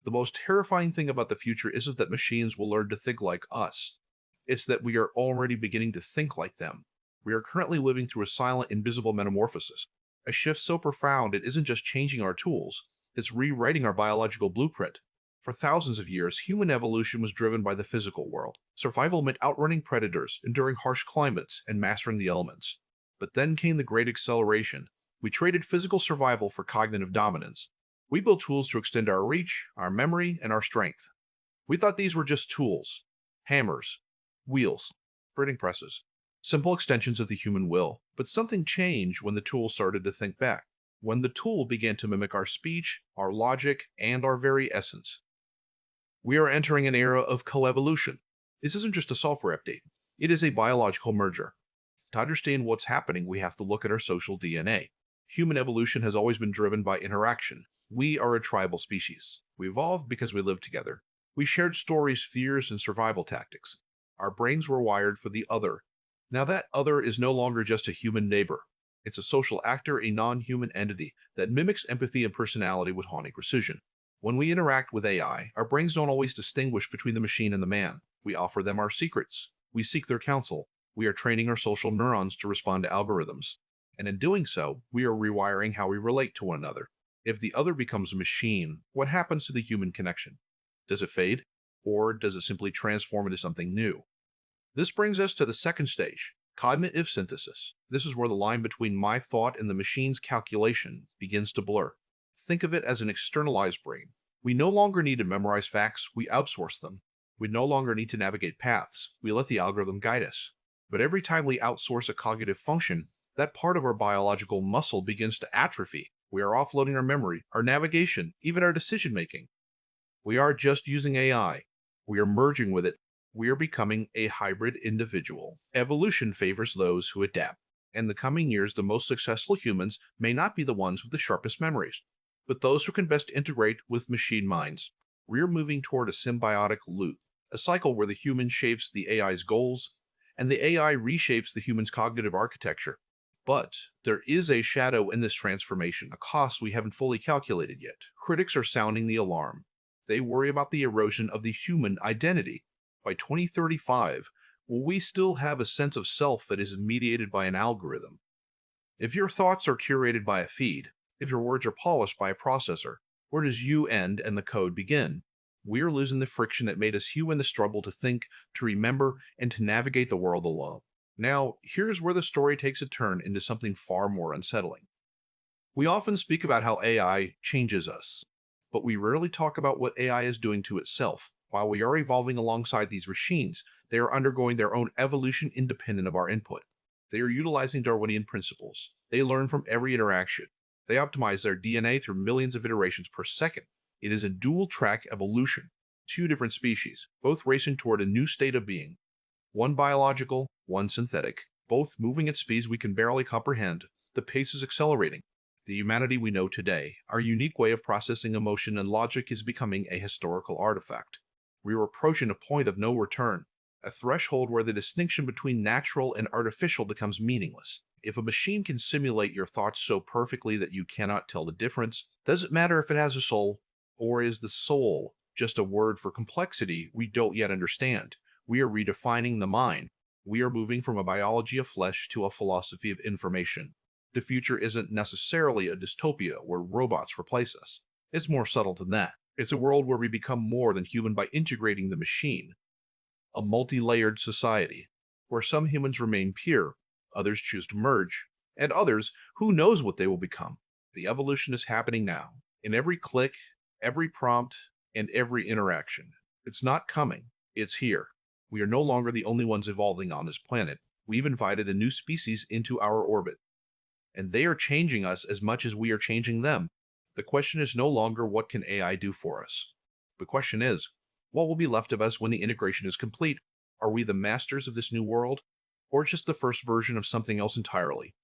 The most terrifying thing about the future isn't that machines will learn to think like us. It's that we are already beginning to think like them. We are currently living through a silent, invisible metamorphosis. A shift so profound it isn't just changing our tools, it's rewriting our biological blueprint. For thousands of years, human evolution was driven by the physical world. Survival meant outrunning predators, enduring harsh climates, and mastering the elements. But then came the Great Acceleration. We traded physical survival for cognitive dominance. We built tools to extend our reach, our memory, and our strength. We thought these were just tools, hammers, wheels, printing presses, simple extensions of the human will. But something changed when the tool started to think back, when the tool began to mimic our speech, our logic, and our very essence. We are entering an era of coevolution. This isn't just a software update, it is a biological merger. To understand what's happening, we have to look at our social DNA. Human evolution has always been driven by interaction. We are a tribal species. We evolved because we lived together. We shared stories, fears, and survival tactics. Our brains were wired for the other. Now that other is no longer just a human neighbor. It's a social actor, a non-human entity that mimics empathy and personality with haunting precision. When we interact with AI, our brains don't always distinguish between the machine and the man. We offer them our secrets. We seek their counsel. We are training our social neurons to respond to algorithms. And in doing so, we are rewiring how we relate to one another. If the other becomes a machine, what happens to the human connection? Does it fade? Or does it simply transform into something new? This brings us to the second stage, cognitive synthesis. This is where the line between my thought and the machine's calculation begins to blur. Think of it as an externalized brain. We no longer need to memorize facts, we outsource them. We no longer need to navigate paths, we let the algorithm guide us. But every time we outsource a cognitive function, that part of our biological muscle begins to atrophy. We are offloading our memory, our navigation, even our decision making. We are just using AI. We are merging with it. We are becoming a hybrid individual. Evolution favors those who adapt. In the coming years, the most successful humans may not be the ones with the sharpest memories, but those who can best integrate with machine minds. We are moving toward a symbiotic loop, a cycle where the human shapes the AI's goals, and the AI reshapes the human's cognitive architecture. But there is a shadow in this transformation, a cost we haven't fully calculated yet. Critics are sounding the alarm. They worry about the erosion of the human identity. By 2035, will we still have a sense of self that is mediated by an algorithm? If your thoughts are curated by a feed, if your words are polished by a processor, where does you end and the code begin? We are losing the friction that made us human, the struggle to think, to remember, and to navigate the world alone. Now, here's where the story takes a turn into something far more unsettling. We often speak about how AI changes us, but we rarely talk about what AI is doing to itself. While we are evolving alongside these machines, they are undergoing their own evolution independent of our input. They are utilizing Darwinian principles. They learn from every interaction. They optimize their DNA through millions of iterations per second. It is a dual-track evolution. Two different species, both racing toward a new state of being. One biological, one synthetic, both moving at speeds we can barely comprehend. The pace is accelerating. The humanity we know today, our unique way of processing emotion and logic, is becoming a historical artifact. We are approaching a point of no return, a threshold where the distinction between natural and artificial becomes meaningless. If a machine can simulate your thoughts so perfectly that you cannot tell the difference, does it matter if it has a soul? Or is the soul just a word for complexity we don't yet understand? We are redefining the mind. We are moving from a biology of flesh to a philosophy of information. The future isn't necessarily a dystopia where robots replace us. It's more subtle than that. It's a world where we become more than human by integrating the machine. A multi-layered society, where some humans remain pure, others choose to merge, and others, who knows what they will become. The evolution is happening now, in every click, every prompt, and every interaction. It's not coming, it's here. We are no longer the only ones evolving on this planet. We've invited a new species into our orbit, and they are changing us as much as we are changing them. The question is no longer what can AI do for us. The question is, what will be left of us when the integration is complete? Are we the masters of this new world, or just the first version of something else entirely?